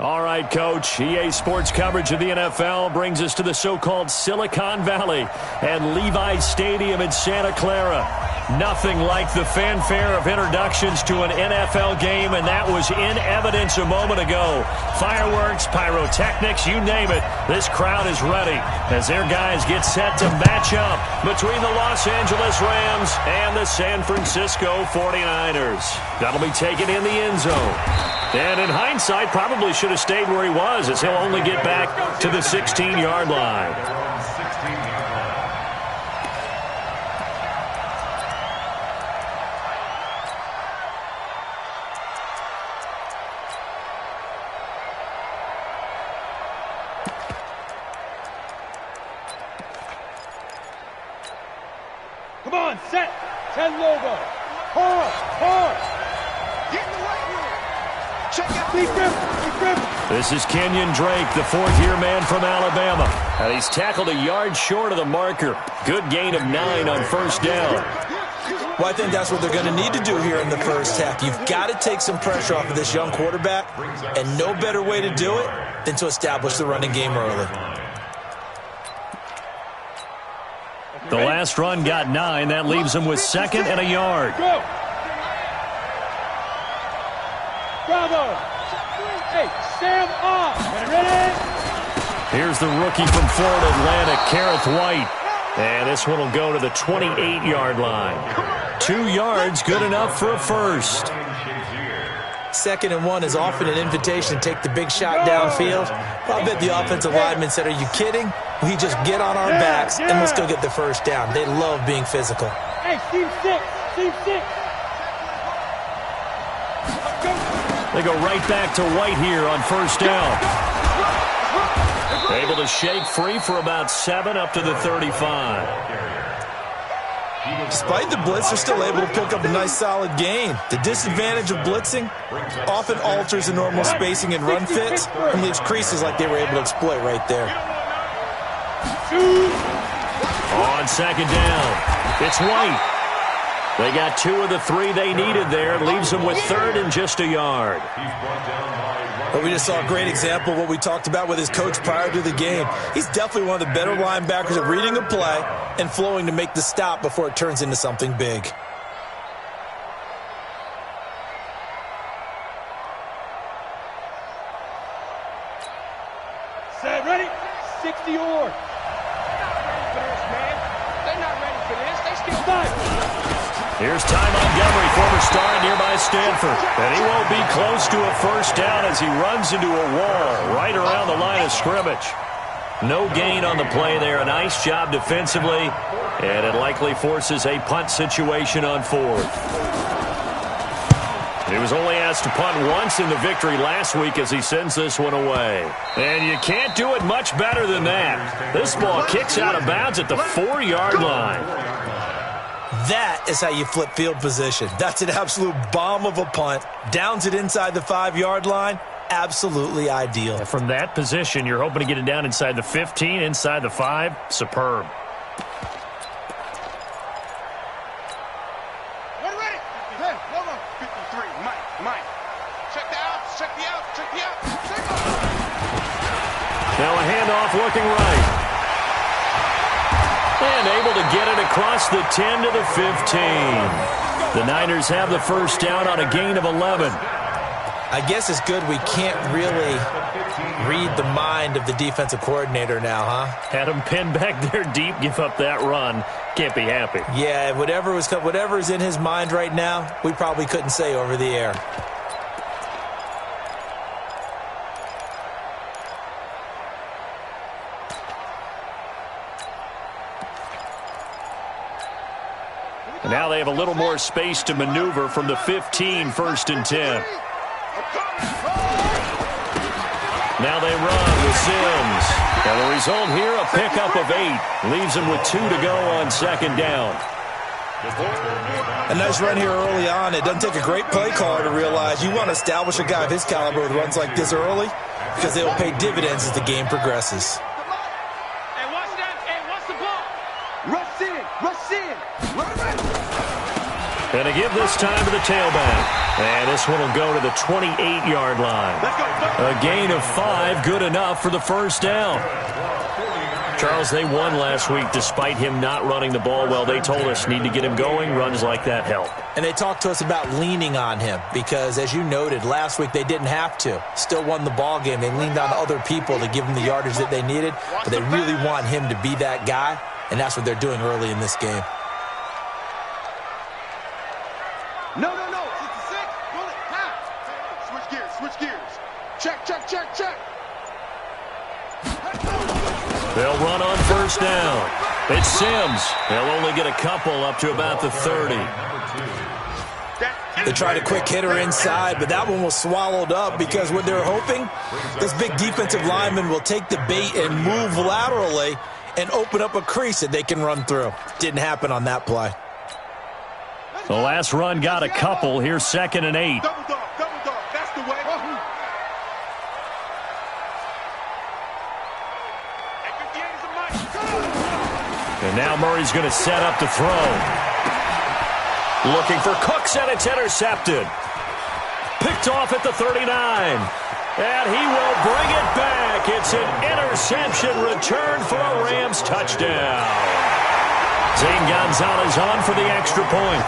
All right, Coach. EA Sports coverage of the NFL brings us to the so-called Silicon Valley and Levi's Stadium in Santa Clara. Nothing like the fanfare of introductions to an NFL game, and that was in evidence a moment ago. Fireworks, pyrotechnics, you name it. This crowd is ready as their guys get set to match up between the Los Angeles Rams and the San Francisco 49ers. That'll be taken in the end zone. And in hindsight, probably should have stayed where he was, as he'll only get back to the 16-yard line. Come on, set. 10 logo. Hard. Get in the right here. Check out. Deep grip. This is Kenyon Drake, the fourth-year man from Alabama. And he's tackled a yard short of the marker. Good gain of 9 on first down. Well, I think that's what they're going to need to do here in the first half. You've got to take some pressure off of this young quarterback, and no better way to do it than to establish the running game early. The last run got 9. That leaves him with 2nd and a yard. Go. Bravo. Hey, Sam off. Ready? Here's the rookie from Florida Atlantic, Kareth White. And this one will go to the 28-yard line. 2 yards, good enough for a first. 2nd and 1 is often an invitation to take the big shot downfield. Well, I bet the offensive lineman said, are you kidding? We just get on our backs and let's go get the first down. They love being physical. Hey, team 6. They go right back to White here on first down. Able to shake free for about 7 up to the 35. Despite the blitz, they're still able to pick up a nice solid gain. The disadvantage of blitzing often alters the normal spacing and run fits and leaves creases like they were able to exploit right there. On second down, it's White. They got 2 of the 3 they needed there. It leaves them with 3rd and just a yard. But we just saw a great example of what we talked about with his coach prior to the game. He's definitely one of the better linebackers at reading a play and flowing to make the stop before it turns into something big. Set, ready? 60 or. Here's Ty Montgomery, former star at nearby Stanford. And he won't be close to a first down as he runs into a wall right around the line of scrimmage. No gain on the play there. A nice job defensively. And it likely forces a punt situation on 4th. He was only asked to punt once in the victory last week as he sends this one away. And you can't do it much better than that. This ball kicks out of bounds at the 4-yard line. That is how you flip field position. That's an absolute bomb of a punt. Downs it inside the 5-yard line. Absolutely ideal. And from that position, you're hoping to get it down inside the 15, inside the 5. Superb. We're ready. Hey, hold on. 53, Mike. Check the out. Now a handoff looking right. And able to get it across the 10 to the 15. The Niners have the first down on a gain of 11. I guess it's good we can't really read the mind of the defensive coordinator now, huh? Had him pinned back there deep, give up that run. Can't be happy. Yeah, whatever is in his mind right now, we probably couldn't say over the air. And now they have a little more space to maneuver from the 15, 1st and 10. Now they run with Sims. And the result here, a pickup of 8. Leaves them with 2 to go on 2nd down. A nice run here early on. It doesn't take a great play caller to realize you want to establish a guy of his caliber with runs like this early because they will pay dividends as the game progresses. Hey, watch that. Hey, watch the ball. Rush in. Run. And to give this time to the tailback. And this one will go to the 28-yard line. A gain of 5, good enough for the first down. Charles, they won last week despite him not running the ball well. They told us need to get him going. Runs like that help. And they talked to us about leaning on him because, as you noted, last week they didn't have to. Still won the ball game. They leaned on other people to give them the yardage that they needed. But they really want him to be that guy, and that's what they're doing early in this game. No. 66. Bullet. Now. Switch gears. Check. They'll run on first down. It's Sims. They'll only get a couple up to about the 30. They tried a quick hitter inside, but that one was swallowed up because what they're hoping, this big defensive lineman will take the bait and move laterally and open up a crease that they can run through. Didn't happen on that play. The last run got a couple. Here's 2nd and 8. Double dog. That's the way. And now Murray's going to set up to throw. Looking for Cooks, and it's intercepted. Picked off at the 39. And he will bring it back. It's an interception return for a Rams touchdown. Zane Gonzalez on for the extra point.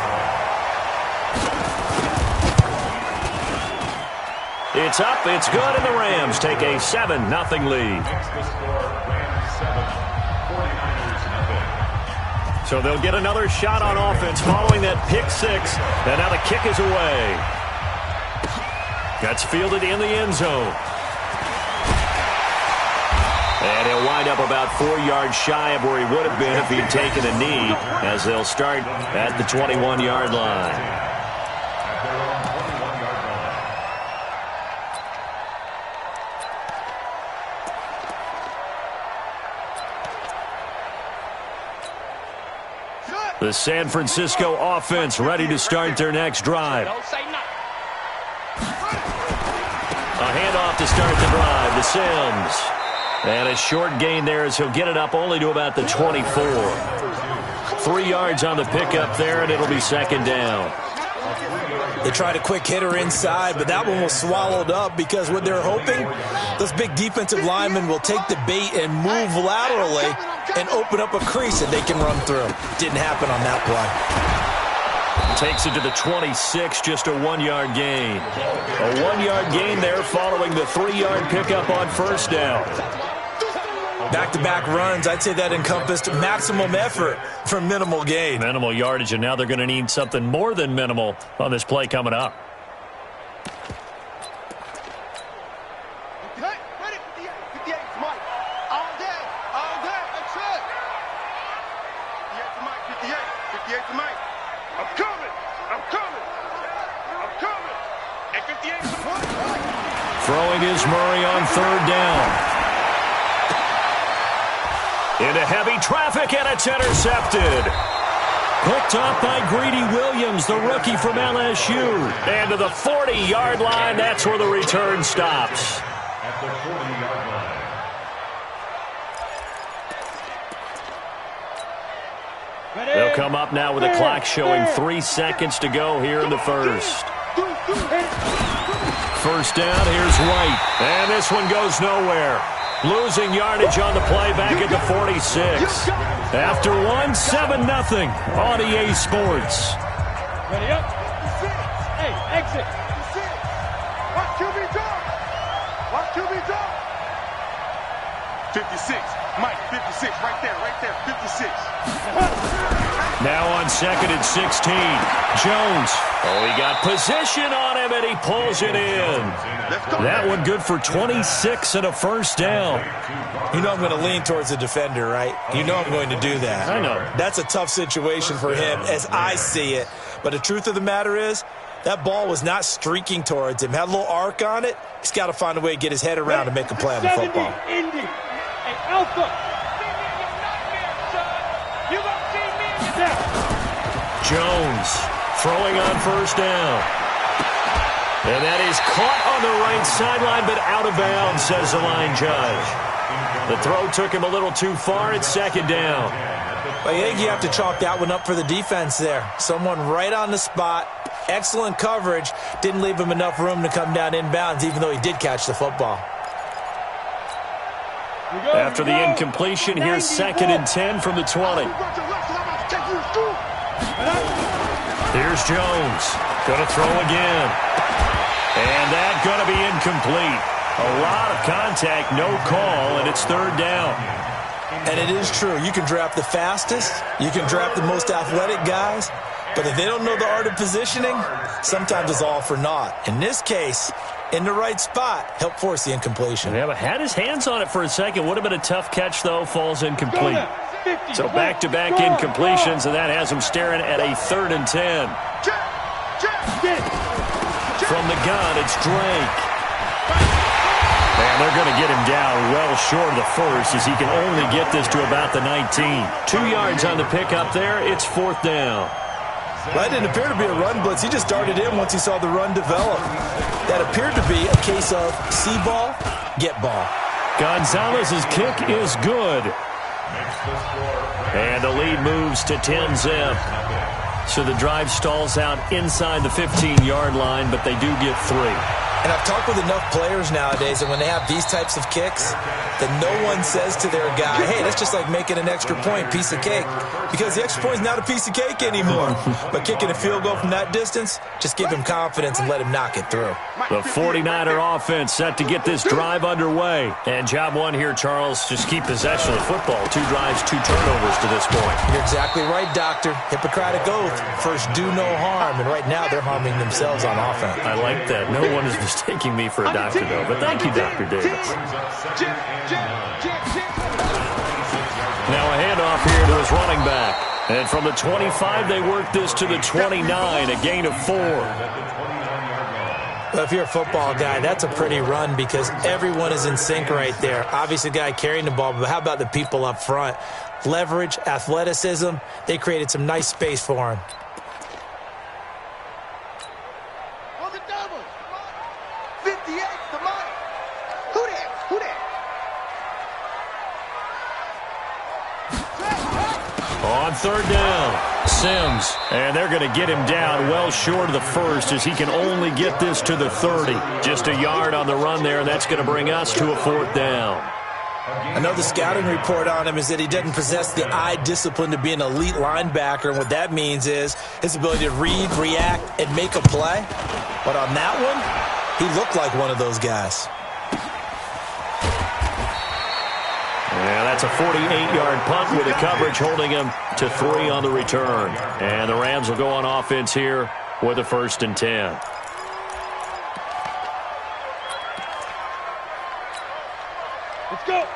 It's up, it's good, and the Rams take a 7-0 lead. So they'll get another shot on offense following that pick 6. And now the kick is away. That's fielded in the end zone. And he'll wind up about 4 yards shy of where he would have been if he'd taken a knee, as they'll start at the 21-yard line. The San Francisco offense ready to start their next drive. A handoff to start the drive to Sims. And a short gain there as he'll get it up only to about the 24. 3 yards on the pickup there, and it'll be 2nd down. They tried a quick hitter inside, but that one was swallowed up because what they're hoping, this big defensive lineman will take the bait and move laterally and open up a crease that they can run through. Didn't happen on that play. Takes it to the 26, just a 1-yard gain. A 1-yard gain there following the 3-yard pickup on first down. Back-to-back runs, I'd say that encompassed maximum effort for minimal gain. Minimal yardage, and now they're going to need something more than minimal on this play coming up. Throwing is Murray on 3rd down. Into heavy traffic, and it's intercepted. Picked up by Greedy Williams, the rookie from LSU. And to the 40-yard line, that's where the return stops. At the 40-yard line. They'll come up now with the clock showing 3 seconds to go here in the first. First down, here's White. And this one goes nowhere. Losing yardage on the play back at the 46. After one, 7-0 on EA Sports. Ready up. Hey, exit. Watch QB drop. 56. Mike, 56. Right there. 56. Now on 2nd and 16. Jones. Oh, he got position on him, and he pulls it in. That one good for 26 and a first down. You know I'm going to lean towards the defender, right? You know I'm going to do that. I know. That's a tough situation for him as I see it. But the truth of the matter is, that ball was not streaking towards him. Had a little arc on it. He's got to find a way to get his head around and make a play on the football. Indy. Hey, Alpha. Jones throwing on first down. And that is caught on the right sideline, but out of bounds, says the line judge. The throw took him a little too far. It's 2nd down. But I think you have to chalk that one up for the defense there. Someone right on the spot, excellent coverage, didn't leave him enough room to come down inbounds, even though he did catch the football. After the incompletion, here's 2nd and 10 from the 20. Here's Jones. Going to throw again. And that's going to be incomplete. A lot of contact, no call, and it's 3rd down. And it is true. You can draft the fastest. You can draft the most athletic guys. But if they don't know the art of positioning, sometimes it's all for naught. In this case, in the right spot, helped force the incompletion. Yeah, but had his hands on it for a second. Would have been a tough catch, though. Falls incomplete. So back-to-back incompletions, and that has him staring at a 3rd and 10. From the gun, it's Drake. And they're going to get him down well short of the first, as he can only get this to about the 19. 2 yards on the pickup there. It's 4th down. That didn't appear to be a run blitz. He just darted in once he saw the run develop. That appeared to be a case of see ball, get ball. Gonzalez's kick is good. And the lead moves to 10-zip. So the drive stalls out inside the 15-yard line, but they do get 3. And I've talked with enough players nowadays, and when they have these types of kicks, that no one says to their guy, hey, that's just like making an extra point, piece of cake. Because the extra point is not a piece of cake anymore. But kicking a field goal from that distance, just give him confidence and let him knock it through. The 49er offense set to get this drive underway. And job one here, Charles, just keep possession of the football. 2 drives, 2 turnovers to this point. You're exactly right, Doctor. Hippocratic oath. First, do no harm. And right now, they're harming themselves on offense. I like that. No one is mistaking me for a doctor, though. But thank you, Dr. Davis. Now a handoff here to his running back. And from the 25, they work this to the 29, a gain of 4. Well, if you're a football guy, that's a pretty run because everyone is in sync right there. Obviously, the guy carrying the ball, but how about the people up front? Leverage, athleticism, they created some nice space for him. On the double. 58, the money. Who that? Who that? On 3rd down, Sims. And they're going to get him down well short of the first as he can only get this to the 30. Just a yard on the run there, and that's going to bring us to a 4th down. Another scouting report on him is that he doesn't possess the eye discipline to be an elite linebacker, and what that means is his ability to read, react, and make a play. But on that one, he looked like one of those guys. Yeah, that's a 48-yard punt with the coverage holding him to 3 on the return. And the Rams will go on offense here with a 1st and 10.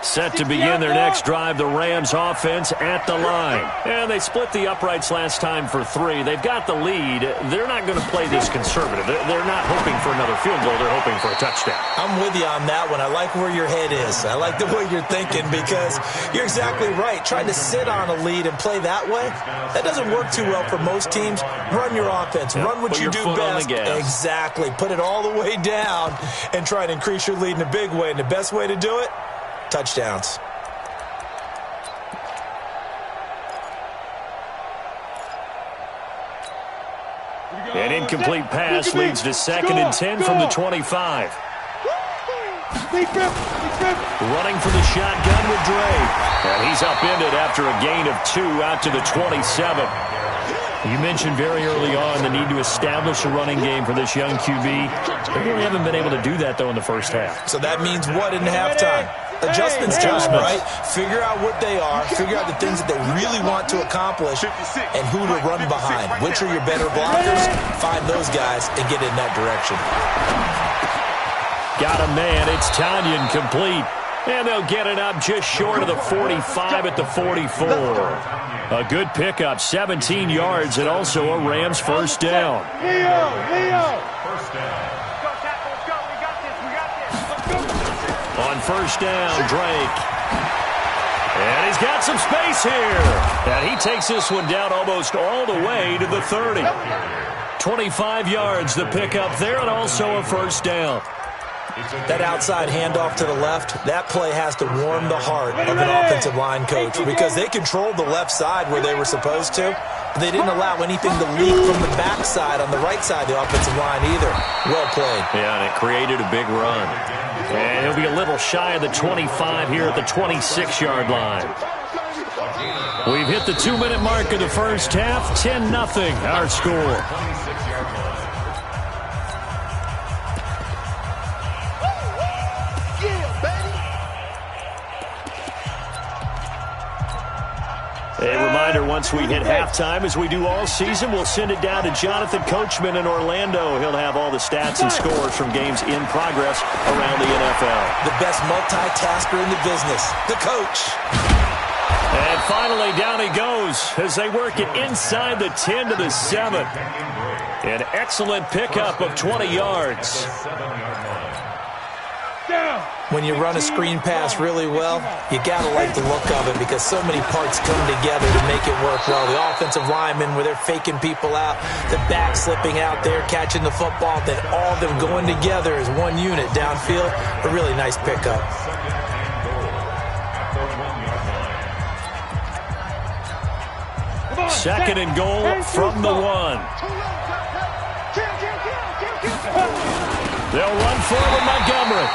Set to begin their next drive, the Rams offense at the line. And they split the uprights last time for 3. They've got the lead. They're not going to play this conservative. They're not hoping for another field goal. They're hoping for a touchdown. I'm with you on that one. I like where your head is. I like the way you're thinking because you're exactly right. Trying to sit on a lead and play that way, that doesn't work too well for most teams. Run your offense. Run what you do best. Exactly. Put it all the way down and try to increase your lead in a big way. And the best way to do it, touchdowns. An incomplete pass leads to 2nd and 10 from the 25. Running for the shotgun with Drake. And he's upended after a gain of 2 out to the 27. You mentioned very early on the need to establish a running game for this young QB. They really haven't been able to do that, though, in the first half. So that means what in halftime? Adjustments time, right? Figure out what they are, figure out the things that they really want to accomplish, and who to run behind. Which are your better blockers? Find those guys and get in that direction. Got a man. It's Tanyan complete. And they'll get it up just short of the 45 at the 44. A good pickup, 17 yards, and also a Rams 1st down. Leo! First down. On 1st down, Drake. And he's got some space here. And he takes this one down almost all the way to the 30. 25 yards, the pickup there, and also a 1st down. That outside handoff to the left, that play has to warm the heart of an offensive line coach because they controlled the left side where they were supposed to, but they didn't allow anything to leak from the backside on the right side of the offensive line either. Well played. Yeah, and it created a big run. And he'll be a little shy of the 25 here at the 26-yard line. We've hit the 2-minute mark of the first half. 10-0 our score. A reminder, once we hit halftime, as we do all season, we'll send it down to Jonathan Coachman in Orlando. He'll have all the stats and scores from games in progress around the NFL. The best multitasker in the business, the coach. And finally, down he goes as they work it inside the 10 to the 7. An excellent pickup of 20 yards. When you run a screen pass really well, you got to like the look of it because so many parts come together to make it work well. The offensive linemen, where they're faking people out, the back slipping out there, catching the football, then all of them going together as one unit downfield. A really nice pickup. Second and goal from the 1. They'll run forward Montgomery.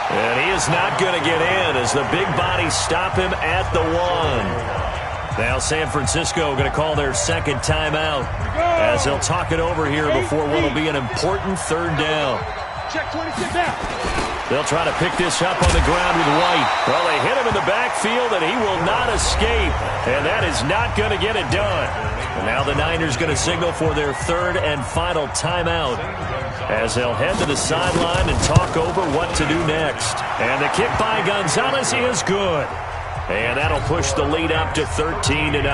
And he is not going to get in as the big bodies stop him at the 1. Now San Francisco going to call their second timeout as they'll talk it over here before what will be an important third down. Check 26 out. They'll try to pick this up on the ground with White. Well, they hit him in the backfield, and he will not escape. And that is not going to get it done. And now the Niners going to signal for their third and final timeout as they'll head to the sideline and talk over what to do next. And the kick by Gonzalez is good. And that'll push the lead up to 13-0.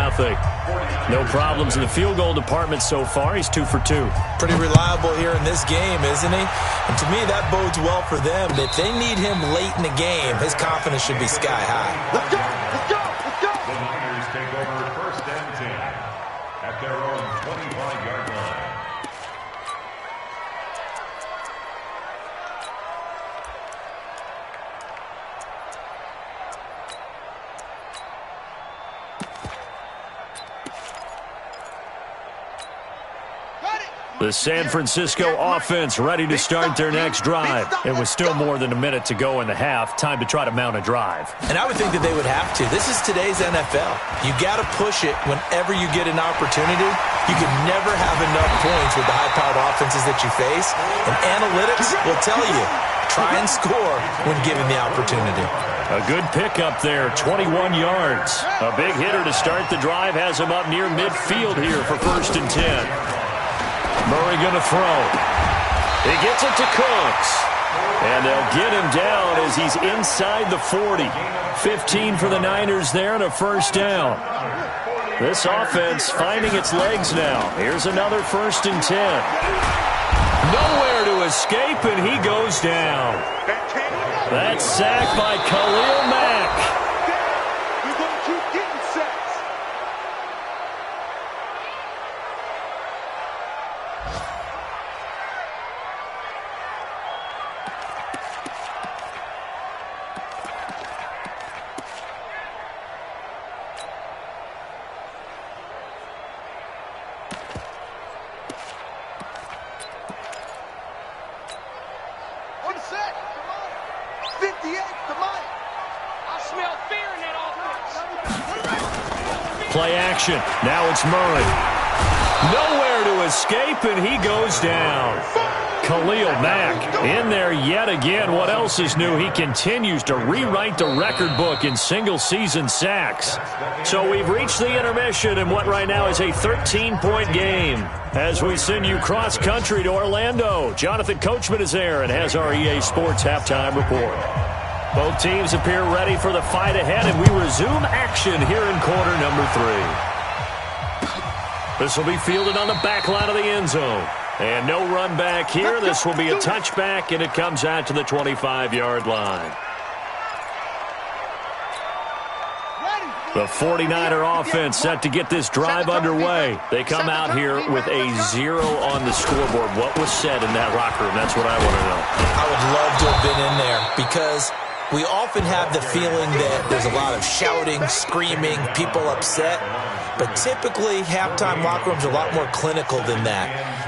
No problems in the field goal department so far. He's 2 for 2. Pretty reliable here in this game, isn't he? And to me, that bodes well for them. If they need him late in the game, his confidence should be sky high. Let's go! Let's go! Let's go! The Niners take over 1st and 10 at their own 25-yard line. The San Francisco offense ready to start their next drive. It was still more than a minute to go in the half. Time to try to mount a drive. And I would think that they would have to. This is today's NFL. You got to push it whenever you get an opportunity. You can never have enough points with the high-powered offenses that you face. And analytics will tell you, try and score when given the opportunity. A good pickup there, 21 yards. A big hitter to start the drive has him up near midfield here for 1st and 10. Murray going to throw. He gets it to Cooks. And they'll get him down as he's inside the 40. 15 for the Niners there and a 1st down. This offense finding its legs now. Here's another 1st and 10. Nowhere to escape, and he goes down. That's sacked by Khalil Mack. You're going to keep getting sacks. On the set. 58 to Mike. I smell fear in that offense. Play action. Now it's Murray. Nowhere to escape, and he goes down. Khalil Mack in there yet again. What else is new? He continues to rewrite the record book in single-season sacks. So we've reached the intermission in what right now is a 13-point game. As we send you cross-country to Orlando, Jonathan Coachman is there and has our EA Sports halftime report. Both teams appear ready for the fight ahead, and we resume action here in quarter number 3. This will be fielded on the back line of the end zone. And no run back here. This will be a touchback, and it comes out to the 25-yard line. Ready. The 49er offense set to get this drive underway. They come out here with a 0 on the scoreboard. What was said in that locker room? That's what I want to know. I would love to have been in there because we often have the feeling that there's a lot of shouting, screaming, people upset. But typically, halftime locker rooms are a lot more clinical than that.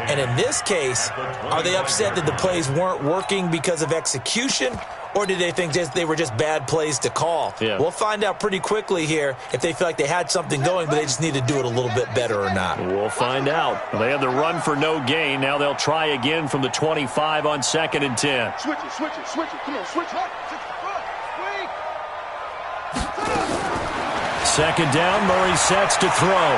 And in this case, are they upset that the plays weren't working because of execution? Or did they think they were just bad plays to call? Yeah. We'll find out pretty quickly here if they feel like they had something going, but they just need to do it a little bit better or not. We'll find out. They had the run for no gain. Now they'll try again from the 25 on 2nd and 10. Switch it, switch it, switch it. Come on, switch it. Second down, Murray sets to throw.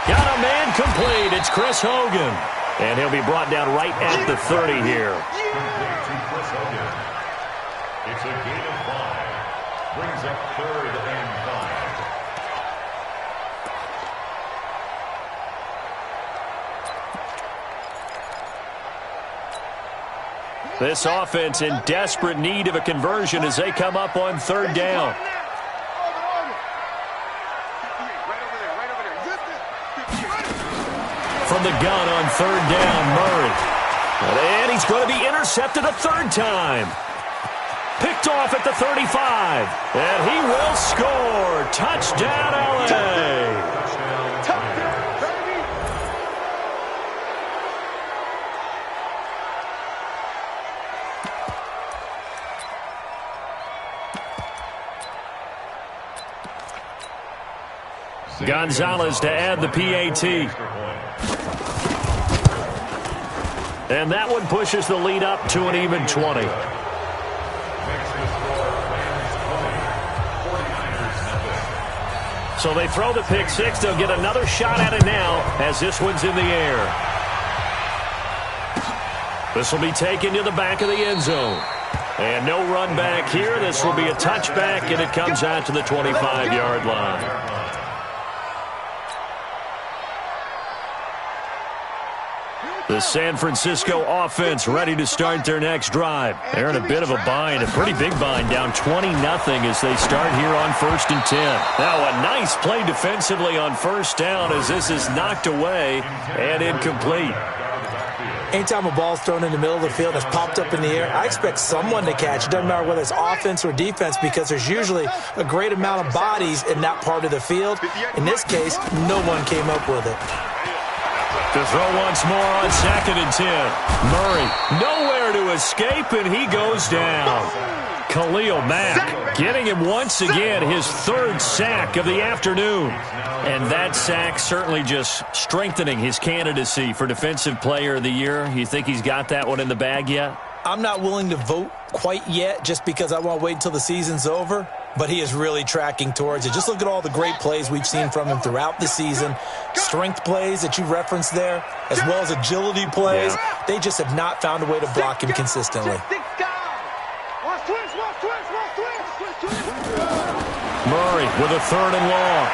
Got a man complete. It's Chris Hogan. And he'll be brought down right at the 30 here. It's a gain of 5. Brings up 3rd and 5. This offense in desperate need of a conversion as they come up on 3rd down. From the gun on 3rd down, Murray. And he's going to be intercepted a 3rd time. Picked off at the 35. And he will score. Touchdown, LA. Gonzalez to add the PAT. And that one pushes the lead up to an even 20. So they throw the pick 6. They'll get another shot at it now as this one's in the air. This will be taken to the back of the end zone. And no run back here. This will be a touchback, and it comes out to the 25-yard line. The San Francisco offense ready to start their next drive. They're in a bit of a bind, a pretty big bind, down 20-0 as they start here on 1st and 10. Now a nice play defensively on 1st down as this is knocked away and incomplete. Anytime a ball's thrown in the middle of the field and it's popped up in the air, I expect someone to catch. It doesn't matter whether it's offense or defense because there's usually a great amount of bodies in that part of the field. In this case, no one came up with it. To throw once more on 2nd and 10. Murray nowhere to escape, and he goes down. Khalil Mack getting him once again his 3rd sack of the afternoon. And that sack certainly just strengthening his candidacy for Defensive Player of the Year. You think he's got that one in the bag yet? I'm not willing to vote quite yet just because I want to wait until the season's over. But he is really tracking towards it. Just look at all the great plays we've seen from him throughout the season. Strength plays that you referenced there, as well as agility plays. Yeah. They just have not found a way to block him consistently. Murray with a 3rd and long.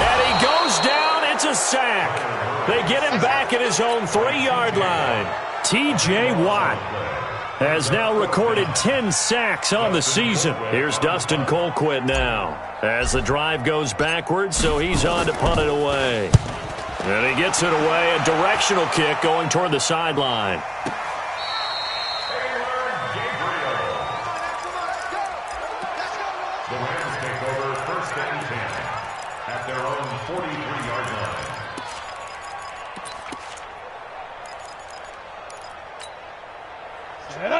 And he goes down. It's a sack. They get him back at his own 3-yard line. T.J. Watt has now recorded 10 sacks on the season. Here's Dustin Colquitt now as the drive goes backwards, so he's on to punt it away. And he gets it away, a directional kick going toward the sideline. The Rams take over 1st and 10 at their own 43-yard line.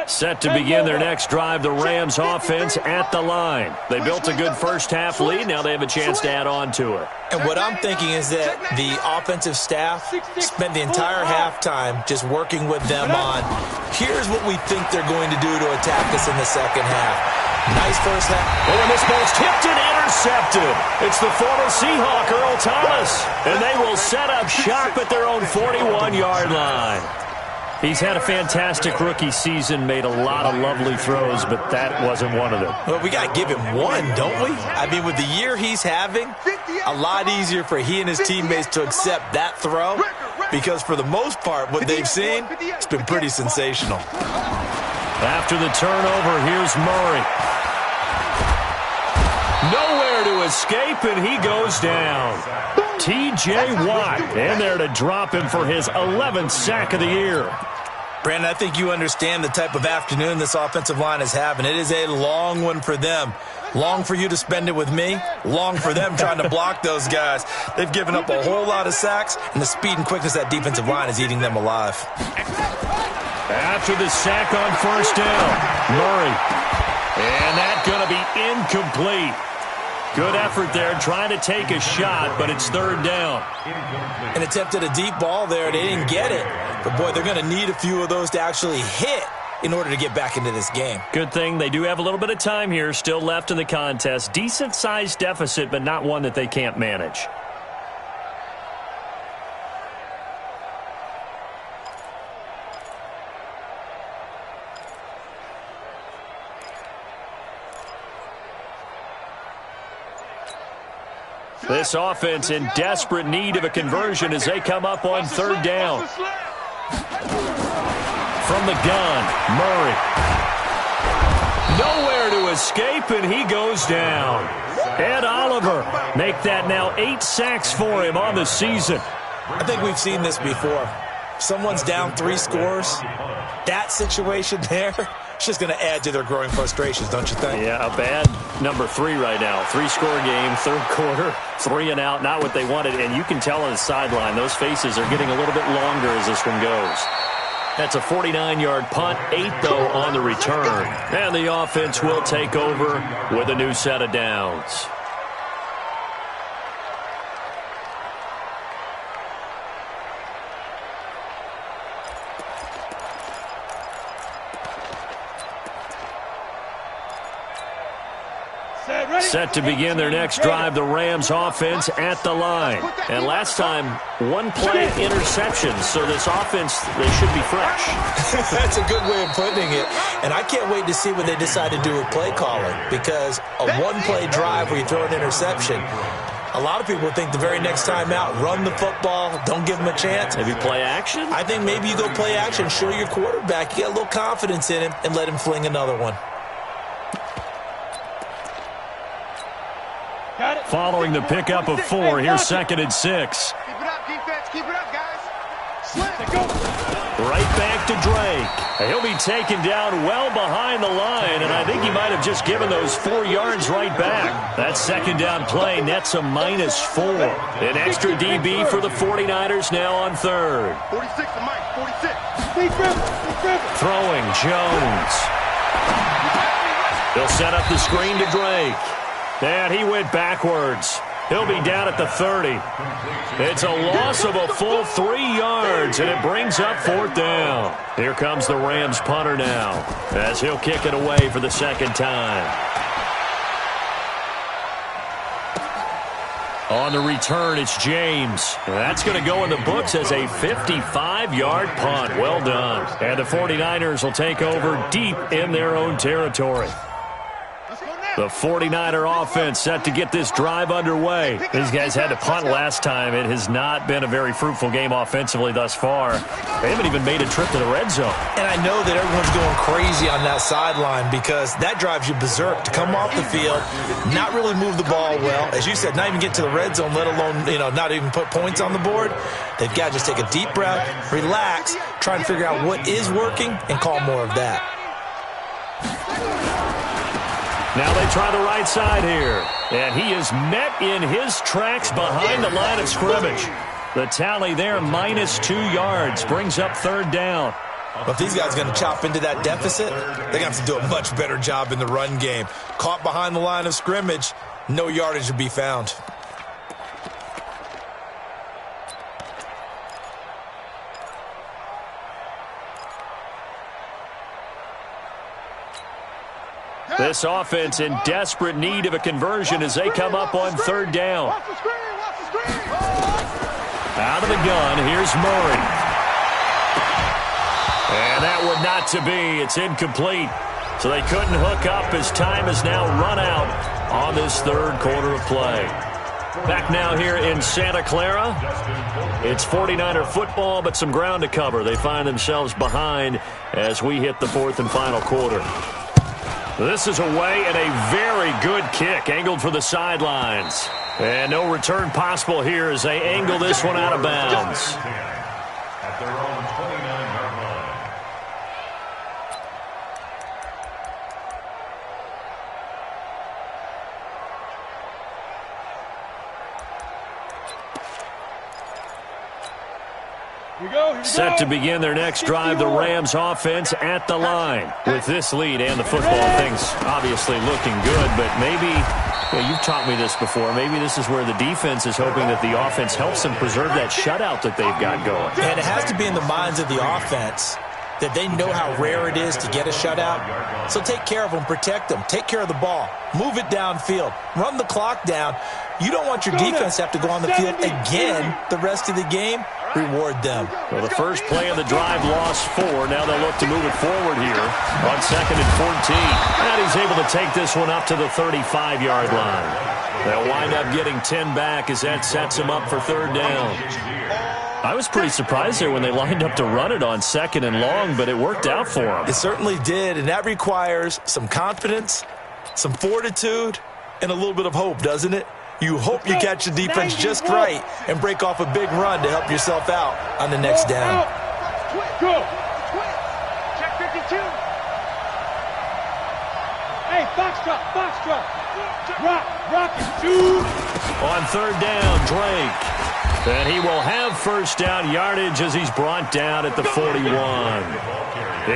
Set to begin their next drive, the Rams offense at the line. They built a good first-half lead. Now they have a chance to add on to it. And what I'm thinking is that the offensive staff spent the entire halftime just working with them on, here's what we think they're going to do to attack us in the second half. Nice first half. Oh, and this ball's tipped and intercepted. It's the former Seahawk, Earl Thomas. And they will set up shop at their own 41-yard line. He's had a fantastic rookie season, made a lot of lovely throws, but that wasn't one of them. Well, we got to give him one, don't we? I mean, with the year he's having, a lot easier for he and his teammates to accept that throw because for the most part, what they've seen, it's been pretty sensational. After the turnover, here's Murray. Nowhere to escape, and he goes down. T.J. Watt in there to drop him for his 11th sack of the year. Brandon, I think you understand the type of afternoon this offensive line is having. It is a long one for them. Long for you to spend it with me. Long for them trying to block those guys. They've given up a whole lot of sacks, and the speed and quickness of that defensive line is eating them alive. After the sack on first down, Murray. And that's going to be incomplete. Good effort there trying to take a shot, but it's third down. And attempted a deep ball there. They didn't get it. But, boy, they're going to need a few of those to actually hit in order to get back into this game. Good thing they do have a little bit of time here still left in the contest. Decent-sized deficit, but not one that they can't manage. This offense in desperate need of a conversion as they come up on third down. From the gun, Murray. Nowhere to escape, and he goes down. Ed Oliver make that now 8 sacks for him on the season. I think we've seen this before. Someone's down 3 scores. That situation there, it's just going to add to their growing frustrations, don't you think? Yeah, a bad number 3 right now. 3-score game, third quarter, 3 and out, not what they wanted. And you can tell on the sideline, those faces are getting a little bit longer as this one goes. That's a 49-yard punt, 8, though, on the return. And the offense will take over with a new set of downs. Set to begin their next drive, the Rams offense at the line. And last time, 1-play interceptions, so this offense, they should be fresh. That's a good way of putting it. And I can't wait to see what they decide to do with play calling, because a 1-play drive where you throw an interception, a lot of people think the very next time out, run the football, don't give them a chance. Maybe play action? I think maybe you go play action, show your quarterback, you get a little confidence in him, and let him fling another one. Following the pickup of 4, here's 2nd and 6. Keep it up, defense. Keep it up, guys. Right back to Drake. He'll be taken down well behind the line, and I think he might have just given those 4 yards right back. That second down play nets a -4. An extra DB for the 49ers now on third. 46 to Mike, 46. Throwing Jones. They'll set up the screen to Drake. And he went backwards. He'll be down at the 30. It's a loss of a full 3 yards, and it brings up 4th down. Here comes the Rams punter now, as he'll kick it away for the second time. On the return, it's James. That's going to go in the books as a 55-yard punt. Well done. And the 49ers will take over deep in their own territory. The 49er offense set to get this drive underway. These guys had to punt last time. It has not been a very fruitful game offensively thus far. They haven't even made a trip to the red zone. And I know that everyone's going crazy on that sideline because that drives you berserk to come off the field, not really move the ball well. As you said, not even get to the red zone, let alone, not even put points on the board. They've got to just take a deep breath, relax, try and figure out what is working, and call more of that. Now they try the right side here. And he is met in his tracks behind the line of scrimmage. The tally there, -2 yards, brings up 3rd down. Well, if these guys are going to chop into that deficit, they're going to have to do a much better job in the run game. Caught behind the line of scrimmage, no yardage to be found. This offense in desperate need of a conversion as they come up on 3rd down. Out of the gun, here's Murray. And that would not to be. It's incomplete. So they couldn't hook up as time has now run out on this 3rd quarter of play. Back now here in Santa Clara. It's 49er football, but some ground to cover. They find themselves behind as we hit the 4th and final quarter. This is away and a very good kick angled for the sidelines. And no return possible here as they angle this one out of bounds. At their own 29-yard line. Set to begin their next drive, the Rams offense at the line. With this lead and the football, things obviously looking good, but maybe, you've taught me this before, maybe this is where the defense is hoping that the offense helps them preserve that shutout that they've got going. And it has to be in the minds of the offense that they know how rare it is to get a shutout. So take care of them, protect them, take care of the ball, move it downfield, run the clock down. You don't want your defense to have to go on the field again the rest of the game. Reward them. Well, the first play of the drive lost 4. Now they'll look to move it forward here on 2nd and 14. And he's able to take this one up to the 35-yard line. They'll wind up getting 10 back as that sets him up for 3rd down. I was pretty surprised there when they lined up to run it on 2nd and long, but it worked out for them. It certainly did, and that requires some confidence, some fortitude, and a little bit of hope, doesn't it? You hope you catch the defense just right and break off a big run to help yourself out on the next down. Go. Check 52. Hey, box drop. Rock it, dude. On 3rd down, Drake. And he will have 1st down yardage as he's brought down at the 41.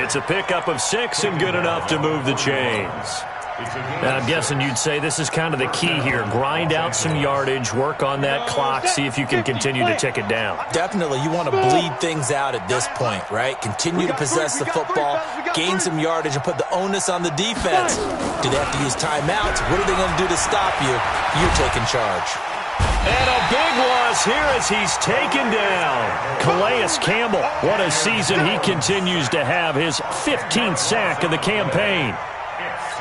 It's a pickup of 6 and good enough to move the chains. And I'm guessing you'd say this is kind of the key here. Grind out some yardage, work on that clock, see if you can continue to tick it down. Definitely, you want to bleed things out at this point, right? Continue to possess the football, gain some yardage, and put the onus on the defense. Do they have to use timeouts? What are they going to do to stop you? You're taking charge. And a big loss here as he's taken down. Calais Campbell, what a season he continues to have. His 15th sack of the campaign.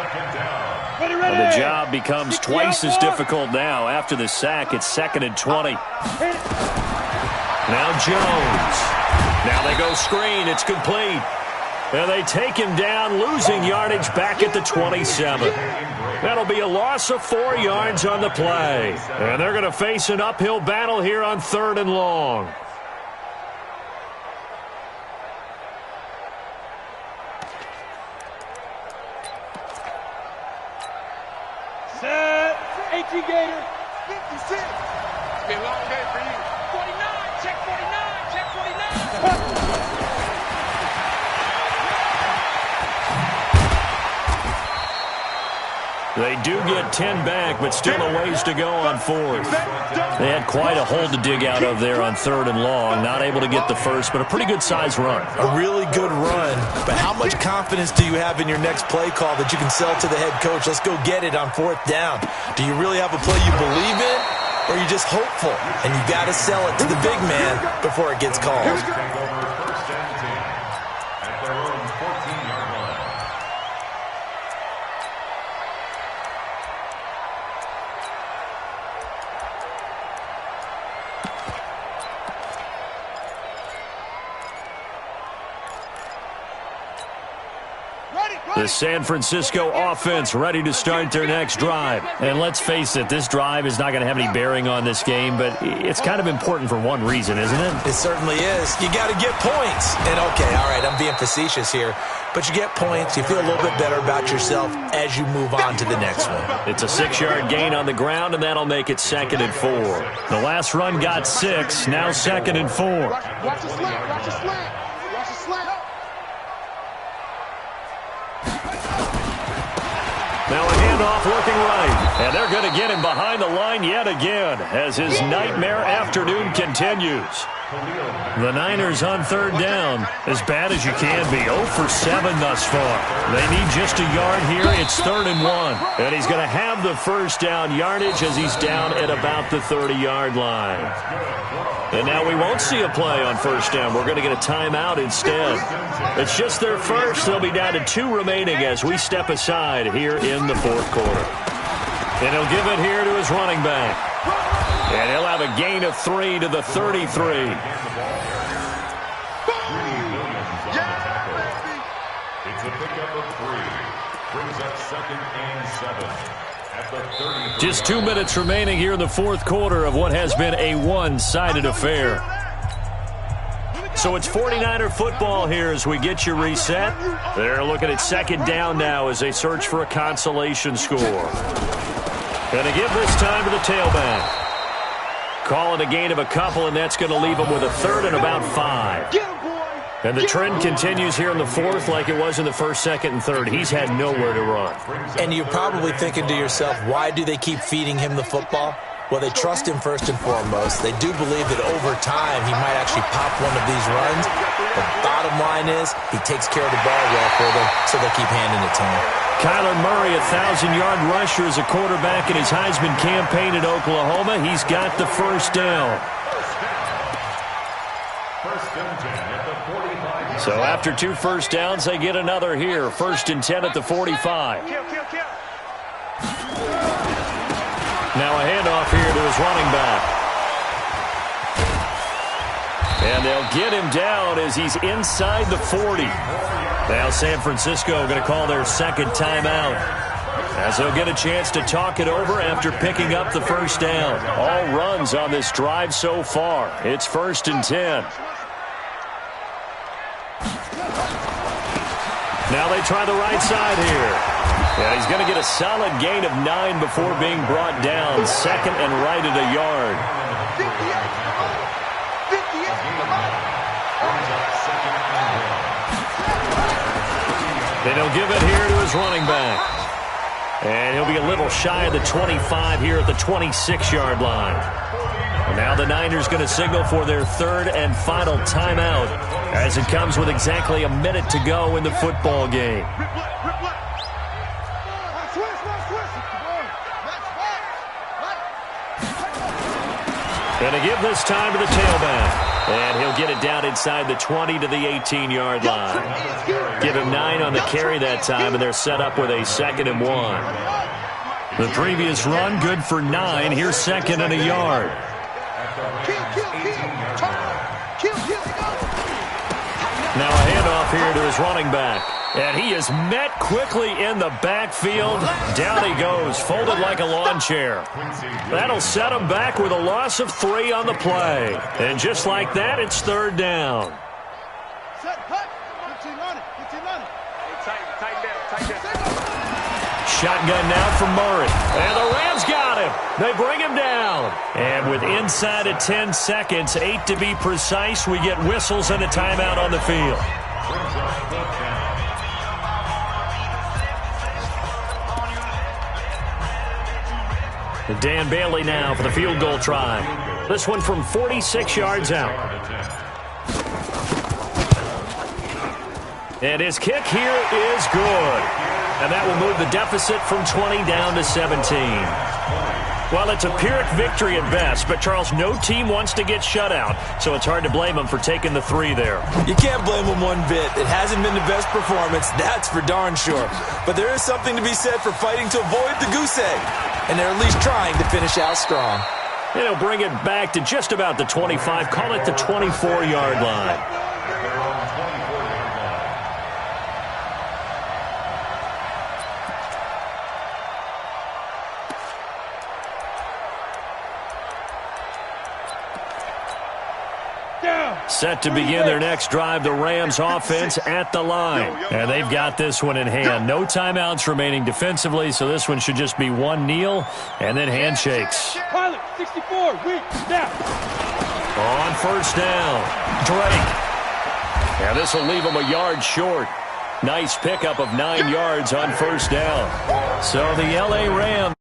And the job becomes twice as difficult now. After the sack, it's 2nd and 20. Now Jones. Now they go screen. It's complete. And they take him down, losing yardage back at the 27. That'll be a loss of 4 yards on the play. And they're going to face an uphill battle here on 3rd and long. Set. 18 Gator. 56. It's been a long day for you. 49. Check 49. Check 49. They do get 10 back, but still a ways to go on 4th. They had quite a hole to dig out of there on 3rd and long. Not able to get the first, but a pretty good-sized run. A really good run, but how much confidence do you have in your next play call that you can sell to the head coach? Let's go get it on 4th down. Do you really have a play you believe in, or are you just hopeful? And you got to sell it to the big man before it gets called. The San Francisco offense ready to start their next drive. And let's face it, this drive is not going to have any bearing on this game, but it's kind of important for one reason, isn't it? It certainly is. You got to get points. And okay, all right, I'm being facetious here, but you get points, you feel a little bit better about yourself as you move on to the next one. It's a 6-yard gain on the ground, and that'll make it 2nd and 4. The last run got 6, now 2nd and 4. Watch the slant. Watch the slant. Watch the slant. Now a handoff looking right, and they're going to get him behind the line yet again as his nightmare afternoon continues. The Niners on 3rd down, as bad as you can be, 0 for 7 thus far. They need just a yard here. It's 3rd and 1, and he's going to have the 1st down yardage as he's down at about the 30-yard line. And now we won't see a play on 1st down. We're going to get a timeout instead. It's just their first. They'll be down to 2 remaining as we step aside here in the 4th quarter. And he'll give it here to his running back. And he'll have a gain of 3 to the 33. It's a pickup of 3. Brings up 2nd and 7 at the 30. Just 2 minutes remaining here in the fourth quarter of what has been a one-sided affair. So it's 49er football here as we get you reset. They're looking at second down now as they search for a consolation score. Going to give this time to the tailback. Call it a gain of a couple, and that's going to leave them with a third and about 5. And the trend continues here in the fourth like it was in the first, second, and third. He's had nowhere to run. And you're probably thinking to yourself, why do they keep feeding him the football? Well, they trust him first and foremost. They do believe that over time he might actually pop one of these runs. The bottom line is he takes care of the ball well for them, so they keep handing it to him. Kyler Murray, a 1,000-yard rusher as a quarterback in his Heisman campaign at Oklahoma. He's got the first down. So after 2 first downs, they get another here. 1st and 10 at the 45. Now a handoff here to his running back. And they'll get him down as he's inside the 40. Now San Francisco going to call their second timeout, as they'll get a chance to talk it over after picking up the first down. All runs on this drive so far. It's 1st and 10. Now they try the right side here. Yeah, he's going to get a solid gain of 9 before being brought down. Second and right at a yard. Then he'll give it here to his running back. And he'll be a little shy of the 25 here at the 26-yard line. And now the Niners going to signal for their third and final timeout as it comes with exactly a minute to go in the football game. Going to give this time to the tailback. And he'll get it down inside the 20 to the 18-yard line. Give him 9 on the carry that time, and they're set up with a 2nd and 1. The previous run, good for 9. Here's 2nd and a yard. Now a handoff here to his running back. And he is met quickly in the backfield. Down he goes, folded like a lawn chair. That'll set him back with a loss of 3 on the play. And just like that, it's 3rd down. Shotgun now from Murray. And the Rams got him. They bring him down. And with inside of 10 seconds, 8 to be precise, we get whistles and a timeout on the field. Dan Bailey now for the field goal try. This one from 46 yards out. And his kick here is good. And that will move the deficit from 20 down to 17. Well, it's a Pyrrhic victory at best, but, Charles, no team wants to get shut out, so it's hard to blame them for taking the 3 there. You can't blame them one bit. It hasn't been the best performance, that's for darn sure. But there is something to be said for fighting to avoid the goose egg, and they're at least trying to finish out strong. And he'll bring it back to just about the 25, call it the 24-yard line. Set to begin their next drive, the Rams offense at the line. And they've got this one in hand. No timeouts remaining defensively, so this one should just be one kneel and then handshakes. Pilot, 64, weak, snap. On first down, Drake. And this will leave him a yard short. Nice pickup of 9 yards on first down. So the L.A. Rams